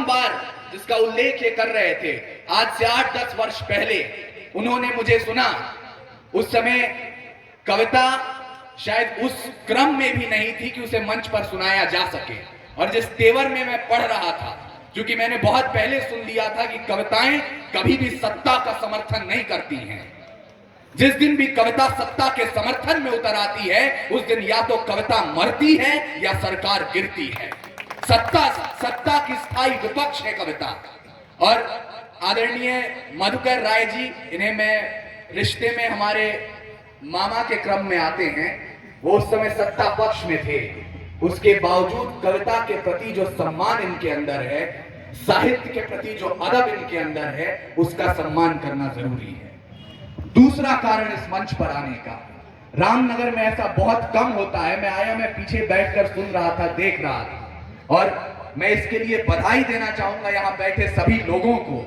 बार जिसका उल्लेख ये कर रहे थे, आज से 8-10 वर्ष पहले उन्होंने मुझे सुना। उस समय कविता शायद उस क्रम में भी नहीं थी कि उसे मंच पर सुनाया जा सके, और जिस तेवर में मैं पढ़ रहा था, क्योंकि मैंने बहुत पहले सुन लिया था कि कविताएं कभी भी सत्ता का समर्थन नहीं करती हैं। जिस दिन भी कविता सत्ता के समर्थन में उतर आती है, उस दिन या तो कविता मरती है या सरकार गिरती है। सत्ता की स्थायी विपक्ष है कविता। और आदरणीय मधुकर राय जी, इन्हें मैं रिश्ते में हमारे मामा के क्रम में आते हैं, वो उस समय सत्ता पक्ष में थे। उसके बावजूद कविता के प्रति जो सम्मान इनके अंदर है, साहित्य के प्रति जो अदब इनके अंदर है, उसका सम्मान करना जरूरी है। दूसरा कारण इस मंच पर आने का, रामनगर में ऐसा बहुत कम होता है। मैं पीछे बैठकर सुन रहा था, देख रहा था, और मैं इसके लिए बधाई देना चाहूंगा यहां बैठे सभी लोगों को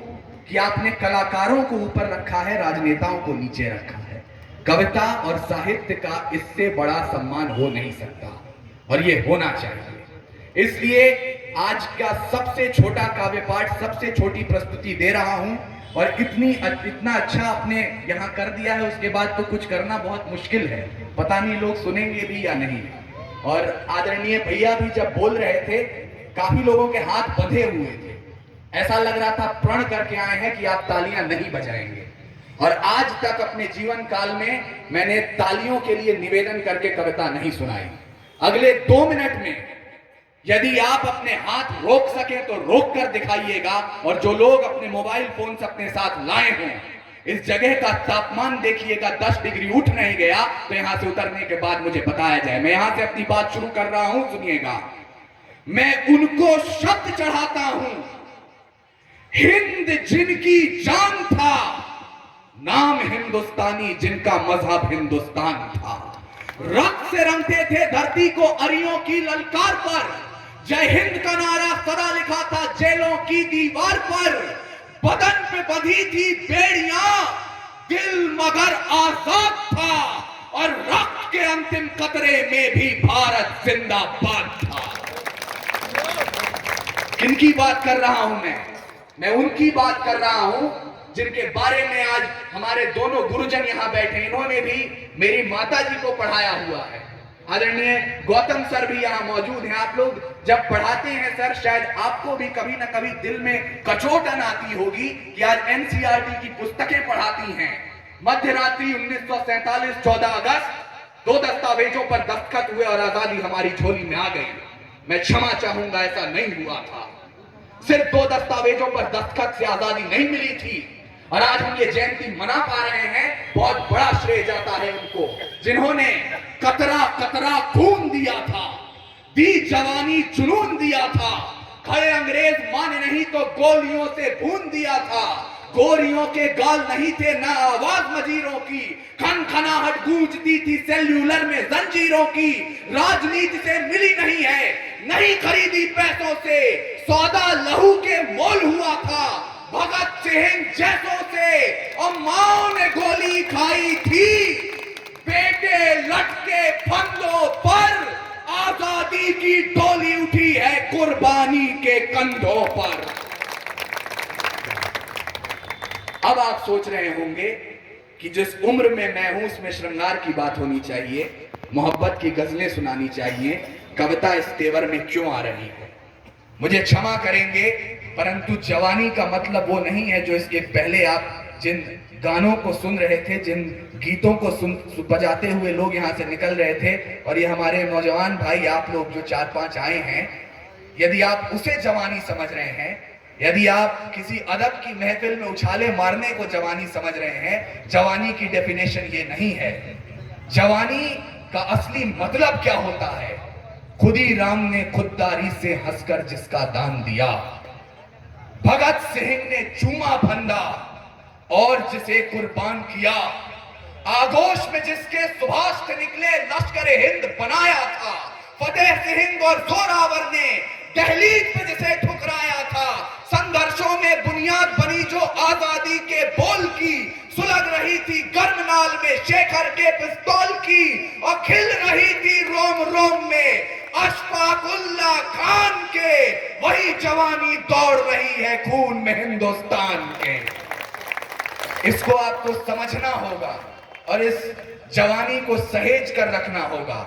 कि आपने कलाकारों को ऊपर रखा है, राजनेताओं को नीचे रखा है। कविता और साहित्य का इससे बड़ा सम्मान हो नहीं सकता, और ये होना चाहिए। इसलिए आज का सबसे छोटा काव्य पाठ, सबसे छोटी प्रस्तुति दे रहा हूं, और इतना अच्छा आपने यहां कर दिया है, उसके बाद तो कुछ करना बहुत मुश्किल है। पता नहीं लोग सुनेंगे भी या नहीं। और आदरणीय भैया भी जब बोल रहे थे, काफी लोगों के हाथ बंधे हुए थे, ऐसा लग रहा था प्रण करके आए हैं कि आप तालियां नहीं बजाएंगे। और आज तक अपने जीवन काल में मैंने तालियों के लिए निवेदन करके कविता नहीं सुनाई। अगले 2 मिनट में यदि आप अपने हाथ रोक सके तो रोक कर दिखाइएगा, और जो लोग अपने मोबाइल फोन से अपने साथ लाए हों, इस जगह का तापमान देखिएगा, 10 डिग्री उठ नहीं गया तो यहां से उतरने के बाद मुझे बताया जाए। मैं यहां से अपनी बात शुरू कर रहा हूं, सुनिएगा। मैं उनको शब्द चढ़ाता हूं, हिंद जिनकी जान था, नाम हिंदुस्तानी जिनका मजहब हिंदुस्तान था। रक्त से रंगते थे धरती को अरियों की ललकार पर, जय हिंद का नारा सदा लिखा था जेलों की दीवार पर। बदन पे बंधी थी बेड़ियां, दिल मगर आजाद था, और रक्त के अंतिम कतरे में भी भारत जिंदाबाद था। किनकी बात कर रहा हूं मैं उनकी बात कर रहा हूं जिनके बारे में आज हमारे दोनों गुरुजन यहां बैठे, इन्होंने भी मेरी माता जी को पढ़ाया हुआ है। आदरणीय गौतम सर भी यहां मौजूद हैं। आप लोग जब पढ़ाते हैं सर, शायद आपको भी कभी ना कभी दिल में कचोटन आती होगी कि आज एनसीईआरटी की पुस्तकें पढ़ाती हैं। मध्य रात्रि 1947, 14 अगस्त 2 दस्तावेजों पर दस्तखत हुए और आजादी हमारी झोली में आ गई। मैं क्षमा चाहूंगा, ऐसा नहीं हुआ था। सिर्फ 2 दस्तावेजों पर दस्तखत से आजादी नहीं मिली थी, और आज हम ये जयंती मना पा रहे हैं। बहुत बड़ा श्रेय जाता है उनको, जिन्होंने कतरा कतरा खून दिया था, दी जवानी जुनून दिया था। खड़े अंग्रेज माने नहीं तो गोलियों से भून दिया था। गोरियों के गाल नहीं थे ना आवाज मजीरों की, खनखनाहट गूंजती थी सेल्यूलर में जंजीरों की। राजनीति से मिली नहीं है, नहीं खरीदी पैसों से, सौदा लहू के मोल हुआ था। भगत सिंह जैसों से अम्माओं ने गोली खाई थी, बेटे लटके फंदों पर, आजादी की डोली उठी है कुर्बानी के कंधों पर। अब आप सोच रहे होंगे कि जिस उम्र में मैं हूं उसमें श्रृंगार की बात होनी चाहिए, मोहब्बत की गजलें सुनानी चाहिए, कविता इस तेवर में क्यों आ रही है। मुझे क्षमा करेंगे, परंतु जवानी का मतलब वो नहीं है जो इसके पहले आप जिन गानों को सुन रहे थे, जिन गीतों को बजाते हुए लोग यहाँ से निकल रहे थे, और ये हमारे नौजवान भाई आप लोग जो 4-5 आए हैं, यदि आप उसे जवानी समझ रहे हैं, यदि आप किसी अदब की महफिल में उछाले मारने को जवानी समझ रहे हैं, जवानी की डेफिनेशन ये नहीं है। जवानी का असली मतलब क्या होता है? खुदी राम ने खुददारी से हंसकर जिसका दान दिया, भगत सिंह ने चूमा फंदा और जिसे कुर्बान किया, आगोश में जिसके सुभाष से निकले लश्कर हिंद बनाया था, फतेह सिंह और जोरावर ने दहलीज पे जिसे ठुकराया था, संघर्षों में बुनियाद बनी जो आजादी के बोल की, सुलग रही थी गर्मनाल में शेखर के पिस्तौल की, और खिल रही थी रोम रोम में अशफाकुल्ला खान के वही जवानी दौड़ रही है खून में हिंदुस्तान के। इसको आपको समझना होगा और इस जवानी को सहेज कर रखना होगा।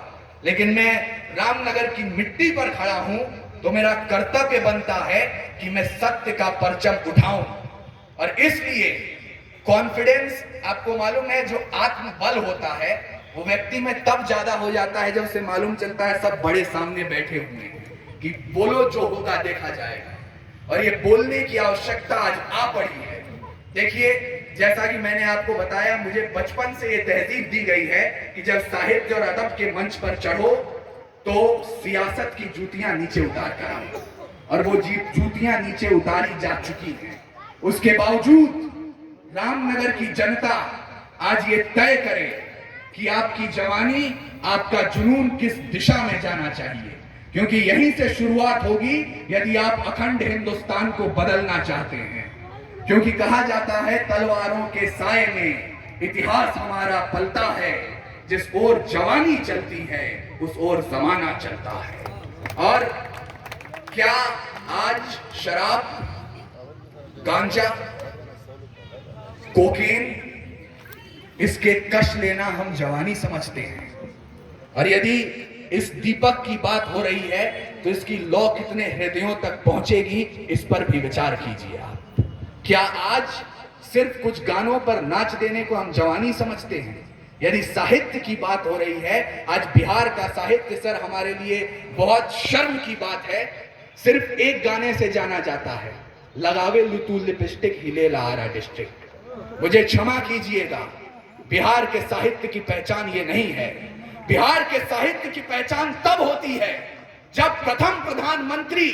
लेकिन मैं रामनगर की मिट्टी पर खड़ा हूं तो मेरा कर्तव्य बनता है कि मैं सत्य का परचम उठाऊं। और इसलिए कॉन्फिडेंस, आपको मालूम है, जो आत्मबल होता है वो व्यक्ति में तब ज्यादा हो जाता है जब उसे मालूम चलता है सब बड़े सामने बैठे हुए हैं कि बोलो जो होगा देखा जाएगा। और ये बोलने की आवश्यकता आज आ पड़ी है। देखिए, जैसा कि मैंने आपको बताया, मुझे बचपन से ये तहजीब दी गई है कि जब साहित्य और अदब के मंच पर चढ़ो तो सियासत की जूतियां नीचे उतार कर आओ, और वो जूतियां नीचे उतारी जा चुकी हैं। उसके बावजूद रामनगर की जनता आज ये तय करे कि आपकी जवानी, आपका जुनून किस दिशा में जाना चाहिए, क्योंकि यहीं से शुरुआत होगी यदि आप अखंड हिंदुस्तान को बदलना चाहते हैं। क्योंकि कहा जाता है तलवारों के साए में इतिहास हमारा पलता है, जिस ओर जवानी चलती है उस ओर जमाना चलता है। और क्या आज शराब, गांजा, कोकेन, इसके कश लेना हम जवानी समझते हैं? और यदि इस दीपक की बात हो रही है तो इसकी लौ कितने हृदयों तक पहुंचेगी, इस पर भी विचार कीजिए आप। क्या आज सिर्फ कुछ गानों पर नाच देने को हम जवानी समझते हैं? यदि साहित्य की बात हो रही है, आज बिहार का साहित्य सर हमारे लिए बहुत शर्म की बात है। सिर्फ एक गाने से जाना जाता है, लगावे लुतू लिपस्टिक हिले लारा डिस्ट्रिक्ट। मुझे क्षमा कीजिएगा, बिहार के साहित्य की पहचान ये नहीं है। बिहार के साहित्य की पहचान तब होती है जब प्रथम प्रधानमंत्री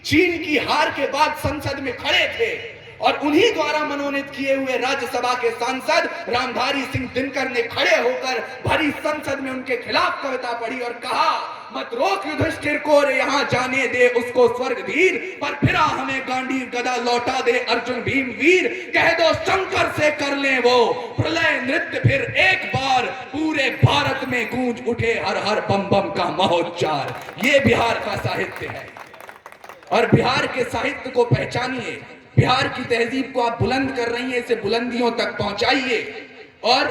चीन की हार के बाद संसद में खड़े थे और उन्हीं द्वारा मनोनीत किए हुए राज्यसभा के सांसद रामधारी सिंह दिनकर ने खड़े होकर भरी संसद में उनके खिलाफ कविता पढ़ी और कहा, मत रोक युधिष्ठिर को रे यहाँ जाने दे उसको स्वर्ग धीर, पर फिरा हमें गांडी गदा लौटा दे अर्जुन भीम वीर। कह दो शंकर से कर ले वो प्रलय नृत्य फिर एक बार, पूरे भारत में गूंज उठे हर हर बम बम का महोच्चार। ये बिहार का साहित्य है और बिहार के साहित्य को पहचानिए। बिहार की तहजीब को आप बुलंद कर रही हैं, इसे बुलंदियों तक पहुंचाइए। और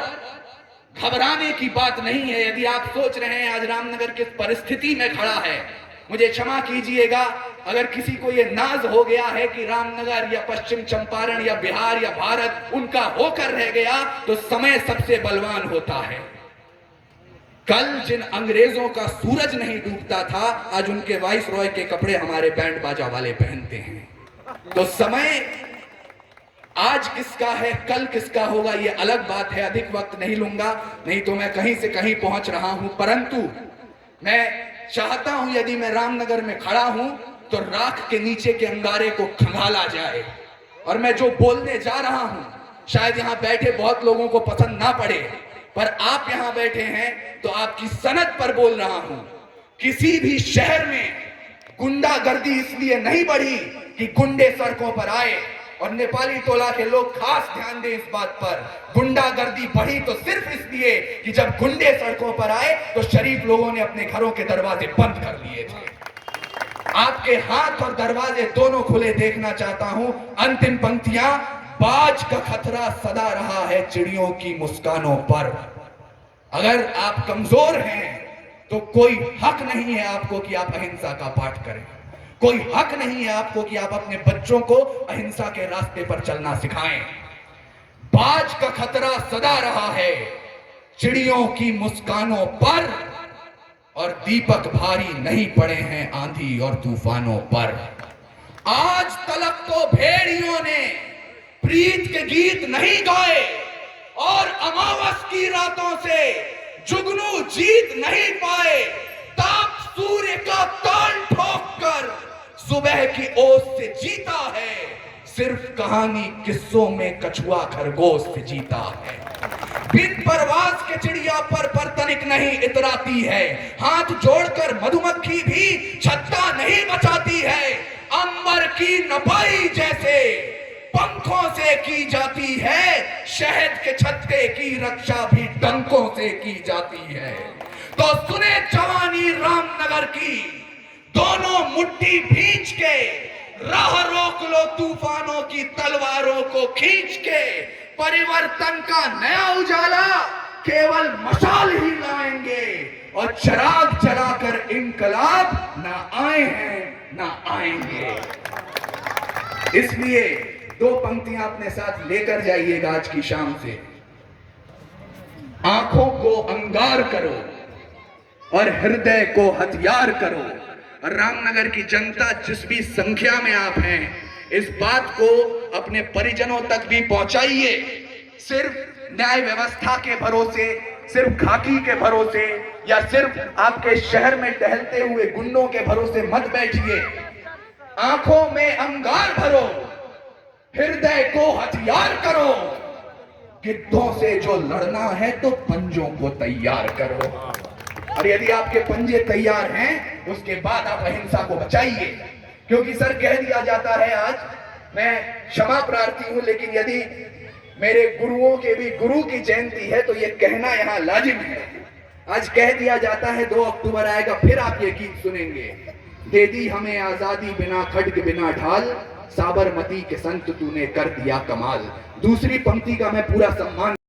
घबराने की बात नहीं है। यदि आप सोच रहे हैं आज रामनगर किस परिस्थिति में खड़ा है, मुझे क्षमा कीजिएगा, अगर किसी को यह नाज हो गया है कि रामनगर या पश्चिम चंपारण या बिहार या भारत उनका होकर रह गया, तो समय सबसे बलवान होता है। कल जिन अंग्रेजों का सूरज नहीं डूबता था, आज उनके वाइस रॉय के कपड़े हमारे बैंड बाजा वाले पहनते हैं। तो समय आज किसका है, कल किसका होगा, ये अलग बात है। अधिक वक्त नहीं लूंगा, नहीं तो मैं कहीं से कहीं पहुंच रहा हूं। परंतु मैं चाहता हूं यदि मैं रामनगर में खड़ा हूं तो राख के नीचे के अंगारे को खंगाला जाए। और मैं जो बोलने जा रहा हूं शायद यहां बैठे बहुत लोगों को पसंद ना पड़े, पर आप यहां बैठे हैं तो आपकी सनद पर बोल रहा हूं। किसी भी शहर में गुंडागर्दी इसलिए नहीं बढ़ी कि गुंडे सड़कों पर आए, और नेपाली टोला के लोग खास ध्यान दें इस बात पर। गुंडागर्दी बढ़ी तो सिर्फ इसलिए कि जब गुंडे सड़कों पर आए तो शरीफ लोगों ने अपने घरों के दरवाजे बंद कर लिए थे। आपके हाथ और दरवाजे दोनों खुले देखना चाहता हूं। अंतिम पंक्तियां, बाज का खतरा सदा रहा है चिड़ियों की मुस्कानों पर। अगर आप कमजोर हैं तो कोई हक नहीं है आपको कि आप अहिंसा का पाठ करें। कोई हक नहीं है आपको कि आप अपने बच्चों को अहिंसा के रास्ते पर चलना सिखाएं। बाज का खतरा सदा रहा है चिड़ियों की मुस्कानों पर, और दीपक भारी नहीं पड़े हैं आंधी और तूफानों पर। आज तलक तो भेड़ियों ने प्रीत के गीत नहीं गाए, और अमावस की रातों से जुगनू जीत नहीं पाए। ताप सूर्य का ताल ठोक कर सुबह की ओस से जीता है, सिर्फ कहानी किस्सों में कछुआ खरगोश से जीता है। बिन परवाज के चिड़िया पर तनिक नहीं इतराती है, हाथ जोड़कर मधुमक्खी भी छत्ता नहीं बचाती है। अंबर की नपाई जैसे पंखों से की जाती है, शहद के छत्ते की रक्षा भी डंकों से की जाती है। तो सुने जवानी रामनगर की, दोनों मुट्ठी भींच के राह रोक लो तूफानों की तलवारों को खींच के। परिवर्तन का नया उजाला केवल मशाल ही लाएंगे, और चिराग जलाकर इनकलाब ना आए हैं ना आएंगे। इसलिए दो पंक्तियां अपने साथ लेकर जाइएगा आज की शाम से। आंखों को अंगार करो और हृदय को हथियार करो। रामनगर की जनता, जिस भी संख्या में आप हैं, इस बात को अपने परिजनों तक भी पहुंचाइए। सिर्फ न्याय व्यवस्था के भरोसे, सिर्फ खाकी के भरोसे, या सिर्फ आपके शहर में टहलते हुए गुंडों के भरोसे मत बैठिए। आंखों में अंगार भरो, हृदय को हथियार करो। गिद्धों से जो लड़ना है तो पंजों को तैयार करो, और यदि आपके पंजे तैयार हैं उसके बाद आप अहिंसा को बचाइए। क्योंकि सर कह दिया जाता है, आज मैं क्षमा प्रार्थी हूं, लेकिन यदि मेरे गुरुओं के भी गुरु की जयंती है तो यह कहना यहां लाजिम है। आज कह दिया जाता है 2 अक्टूबर आएगा, फिर आप ये गीत सुनेंगे। दे दी हमें आजादी बिना खड्ग बिना ढाल, साबरमती के संत तूने कर दिया कमाल। दूसरी पंक्ति का मैं पूरा सम्मान